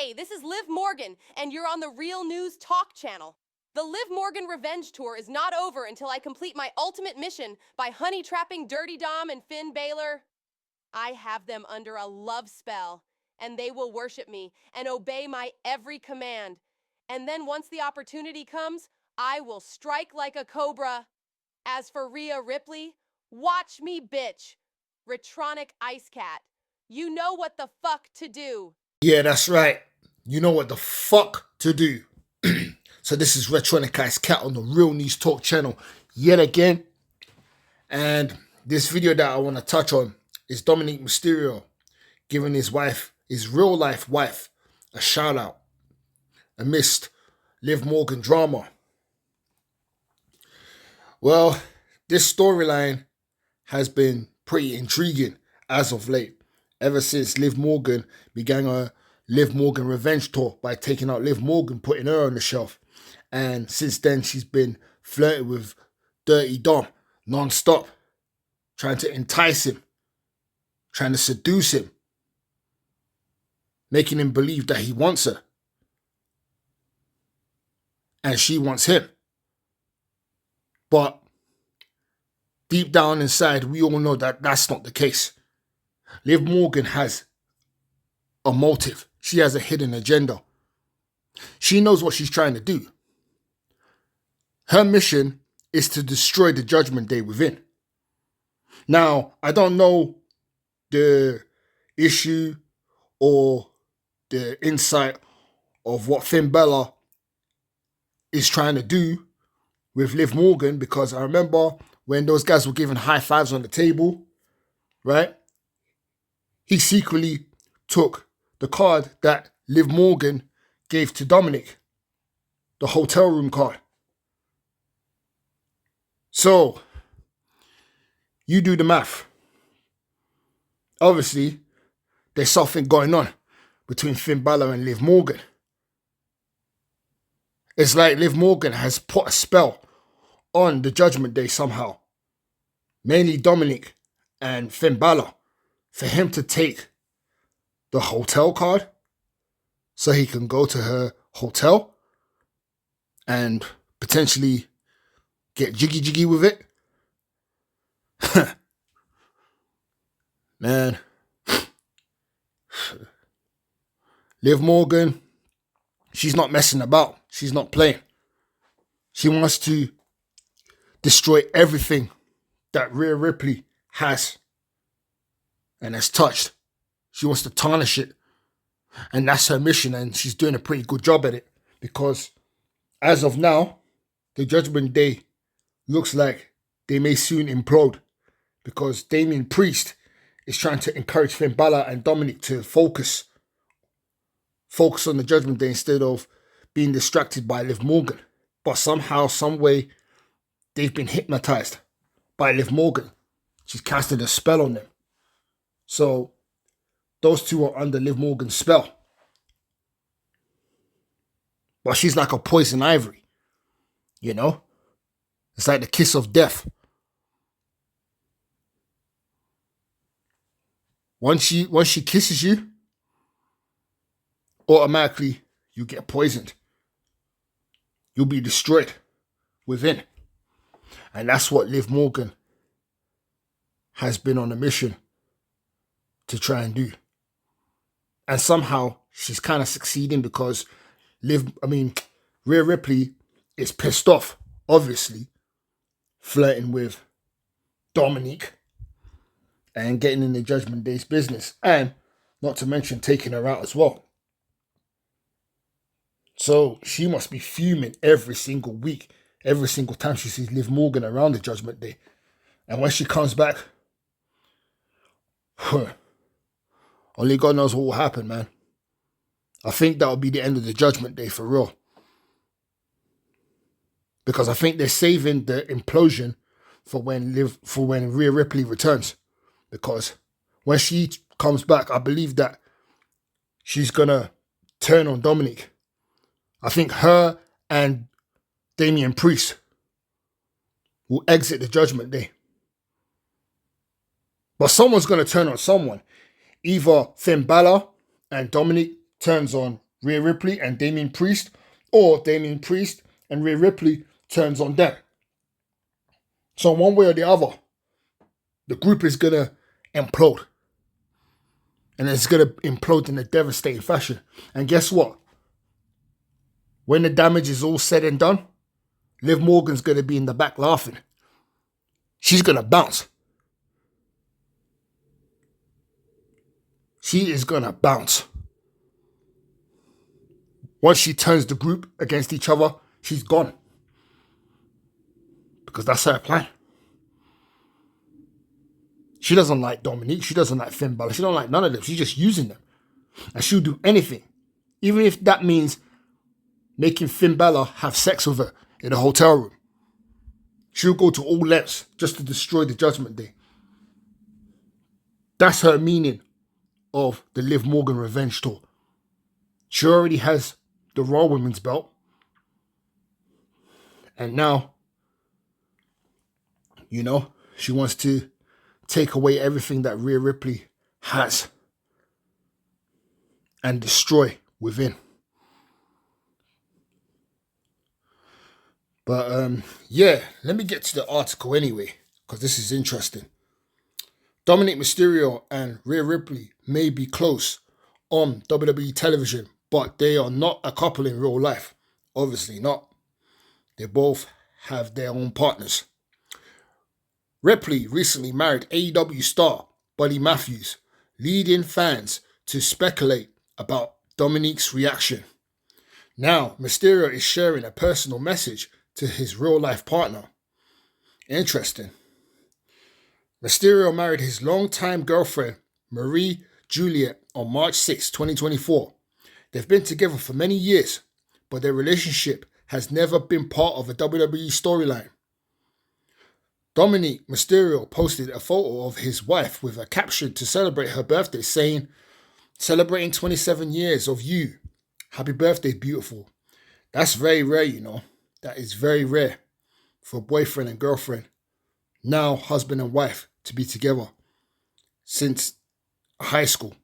Hey, this is Liv Morgan, and you're on the Real News Talk channel. The Liv Morgan Revenge Tour is not over until I complete my ultimate mission by honey trapping Dirty Dom and Finn Balor. I have them under a love spell, and they will worship me and obey my every command. And then once the opportunity comes, I will strike like a cobra. As for Rhea Ripley, watch me, bitch. Retronic Ice Cat. You know what the fuck to do. Yeah, that's right. You know what the fuck to do. So this is Retronic Ice Cat on the Real News Talk channel yet again. And this video that I want to touch on is Dominik Mysterio giving his wife, his real life wife, a shout out amidst Liv Morgan drama. Well, this storyline has been pretty intriguing as of late, ever since Liv Morgan began a Liv Morgan revenge tour by taking out Liv Morgan, putting her on the shelf. And since then, she's been flirting with Dirty Dom non-stop, trying to entice him, trying to seduce him, making him believe that he wants her. And she wants him. But deep down inside, we all know that that's not the case. Liv Morgan has a motive. She has a hidden agenda. She knows what she's trying to do. Her mission is to destroy the Judgment Day within. Now, I don't know the issue or the insight of what Finn Balor is trying to do with Liv Morgan, because I remember when those guys were giving high fives on the table, right? He secretly took the card that Liv Morgan gave to Dominik, the hotel room card. So, you do the math. Obviously, there's something going on between Finn Balor and Liv Morgan. It's like Liv Morgan has put a spell on the Judgment Day somehow. Mainly Dominik and Finn Balor, for him to take the hotel card so he can go to her hotel and potentially get jiggy with it. Man. Liv Morgan, she's not messing about. She's not playing. She wants to destroy everything that Rhea Ripley has and has touched. She wants to tarnish it. And that's her mission, and she's doing a pretty good job at it, because as of now, the Judgment Day looks like they may soon implode, because Damian Priest is trying to encourage Finn Balor and Dominik to focus on the Judgment Day instead of being distracted by Liv Morgan. But somehow, some way, they've been hypnotized by Liv Morgan. She's casted a spell on them. So those two are under Liv Morgan's spell. But she's like a poison ivy, you know? It's like the kiss of death. Once she kisses you, automatically you get poisoned. You'll be destroyed within. And that's what Liv Morgan has been on a mission to try and do. And somehow she's kind of succeeding, because Rhea Ripley is pissed off, obviously, flirting with Dominik and getting in the Judgment Day's business, and not to mention taking her out as well. So she must be fuming every single week, every single time she sees Liv Morgan around the Judgment Day. And when she comes back, only God knows what will happen, man. I think that will be the end of the Judgment Day for real. Because I think they're saving the implosion for when Rhea Ripley returns. Because when she comes back, I believe that she's gonna turn on Dominik. I think her and Damian Priest will exit the Judgment Day. But someone's going to turn on someone. Either Finn Balor and Dominik turns on Rhea Ripley and Damian Priest, or Damian Priest and Rhea Ripley turns on them. So one way or the other, the group is going to implode. And it's going to implode in a devastating fashion. And guess what? When the damage is all said and done, Liv Morgan's going to be in the back laughing. She's going to bounce. She is going to bounce. Once she turns the group against each other, she's gone. Because that's her plan. She doesn't like Dominik. She doesn't like Finn Balor. She don't like none of them. She's just using them. And she'll do anything. Even if that means making Finn Balor have sex with her in a hotel room. She'll go to all lengths just to destroy the Judgment Day. That's her meaning of the Liv Morgan Revenge Tour. She already has the Raw Women's belt. And now, she wants to take away everything that Rhea Ripley has and destroy within. But let me get to the article anyway, because this is interesting. Dominik Mysterio and Rhea Ripley may be close on WWE television, but they are not a couple in real life. Obviously not. They both have their own partners. Ripley recently married AEW star Buddy Matthews, leading fans to speculate about Dominik's reaction. Now, Mysterio is sharing a personal message to his real-life partner. Interesting. Mysterio married his longtime girlfriend, Marie Juliet, on March 6, 2024. They've been together for many years, but their relationship has never been part of a WWE storyline. Dominik Mysterio posted a photo of his wife with a caption to celebrate her birthday saying, "Celebrating 27 years of you. Happy birthday, beautiful." That's very rare, That is very rare for a boyfriend and girlfriend, now husband and wife, to be together since high school.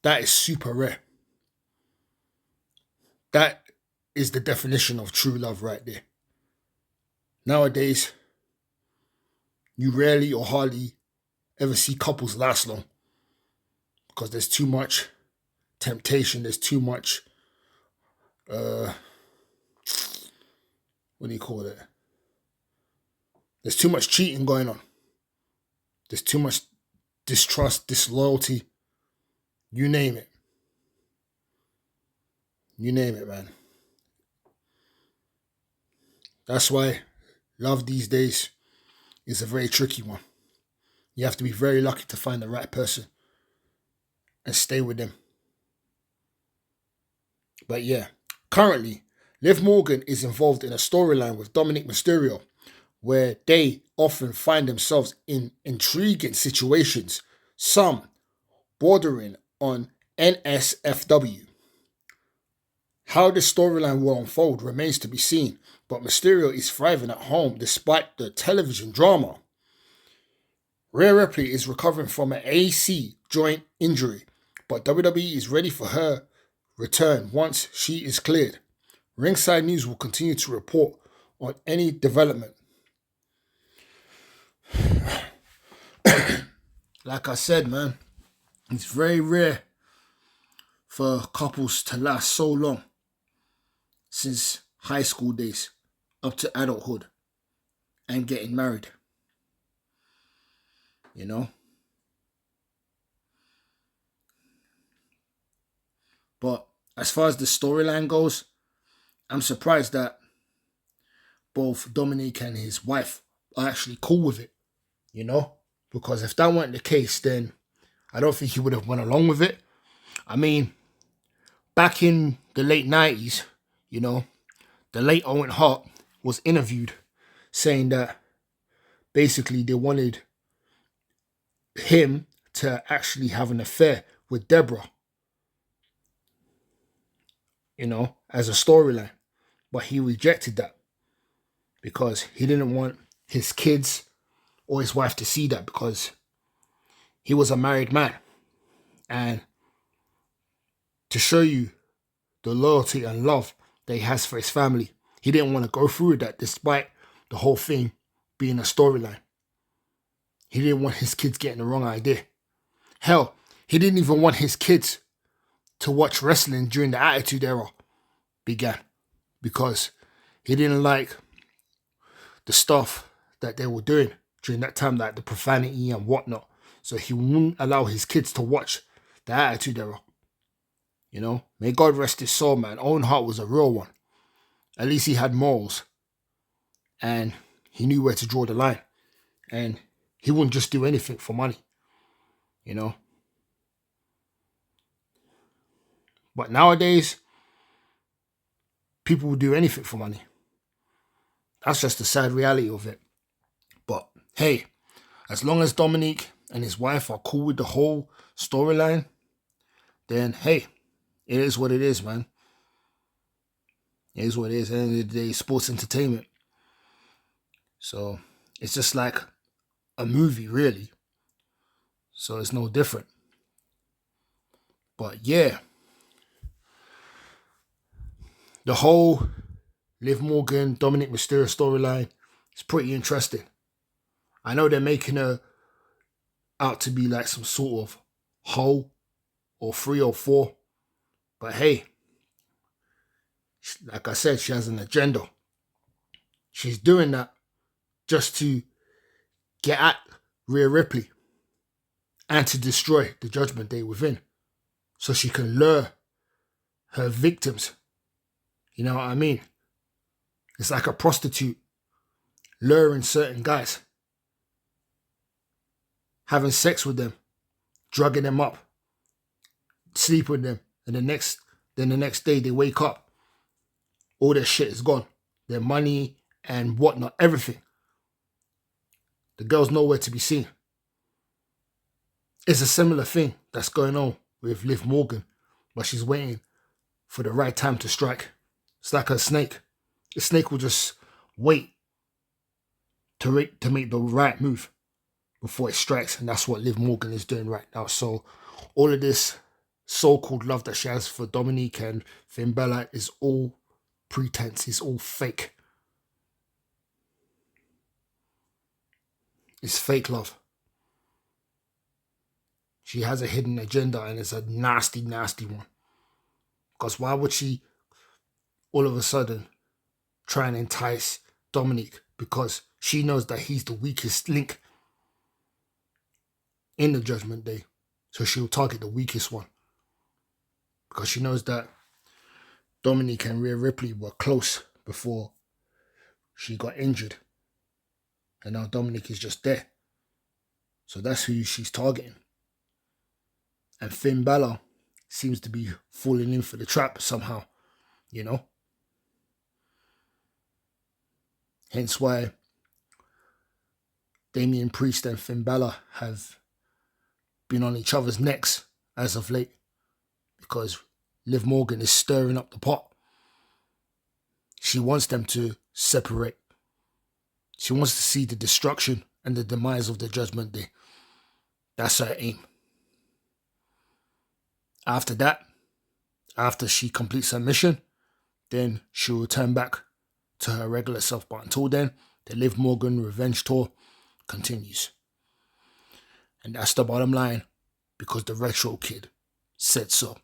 That is super rare. That is the definition of true love right there. Nowadays, you rarely or hardly ever see couples last long because there's too much temptation, there's too much, There's too much cheating going on. There's too much distrust, disloyalty. You name it. You name it, man. That's why love these days is a very tricky one. You have to be very lucky to find the right person and stay with them. But yeah, currently, Liv Morgan is involved in a storyline with Dominik Mysterio, where they often find themselves in intriguing situations, some bordering on NSFW. How this storyline will unfold remains to be seen, but Mysterio is thriving at home despite the television drama. Rhea Ripley is recovering from an AC joint injury, but WWE is ready for her return once she is cleared. Ringside News will continue to report on any development. Like I said, man, it's very rare for couples to last so long, since high school days up to adulthood and getting married. But as far as the storyline goes, I'm surprised that both Dominik and his wife are actually cool with it, because if that weren't the case, then I don't think he would have went along with it. I mean, back in the late 90s, the late Owen Hart was interviewed saying that basically they wanted him to actually have an affair with Deborah, as a storyline. But he rejected that because he didn't want his kids or his wife to see that, because he was a married man. And to show you the loyalty and love that he has for his family. He didn't want to go through that despite the whole thing being a storyline. He didn't want his kids getting the wrong idea. Hell, he didn't even want his kids to watch wrestling during the Attitude Era began, because he didn't like the stuff that they were doing during that time, like the profanity and whatnot. So he wouldn't allow his kids to watch the Attitude Era. You know, may God rest his soul, man. Owen Hart was a real one. At least he had morals. And he knew where to draw the line. And he wouldn't just do anything for money. You know. But nowadays, people will do anything for money. That's just the sad reality of it. But hey, as long as Dominik and his wife are cool with the whole storyline, then hey, it is what it is, man. It is what it is. At the end of the day, sports entertainment. So it's just like a movie, really. So it's no different. But yeah, the whole Liv Morgan, Dominik Mysterio storyline is pretty interesting. I know they're making her out to be like some sort of hoe or 3 or 4. But hey, like I said, she has an agenda. She's doing that just to get at Rhea Ripley and to destroy the Judgment Day within, so she can lure her victims. You know what I mean? It's like a prostitute luring certain guys, having sex with them, drugging them up, sleep with them, and the next day they wake up, all their shit is gone, their money and whatnot, everything. The girl's nowhere to be seen. It's a similar thing that's going on with Liv Morgan, but she's waiting for the right time to strike. It's like a snake. The snake will just wait to make the right move before it strikes, and that's what Liv Morgan is doing right now. So all of this so-called love that she has for Dominik and Finn Balor is all pretense. It's all fake. It's fake love. She has a hidden agenda, and it's a nasty, nasty one. Because why would she all of a sudden try and entice Dominik? Because she knows that he's the weakest link in the Judgment Day. So she'll target the weakest one. Because she knows that Dominik and Rhea Ripley were close before she got injured. And now Dominik is just there. So that's who she's targeting. And Finn Balor seems to be falling in for the trap somehow, you know? Hence why Damian Priest and Finn Balor have been on each other's necks as of late, because Liv Morgan is stirring up the pot. She wants them to separate. She wants to see the destruction and the demise of the Judgment Day. That's her aim. After that, after she completes her mission, then she'll return back to her regular self. But until then, the Liv Morgan revenge tour continues. And that's the bottom line, because the Retro Kid said so.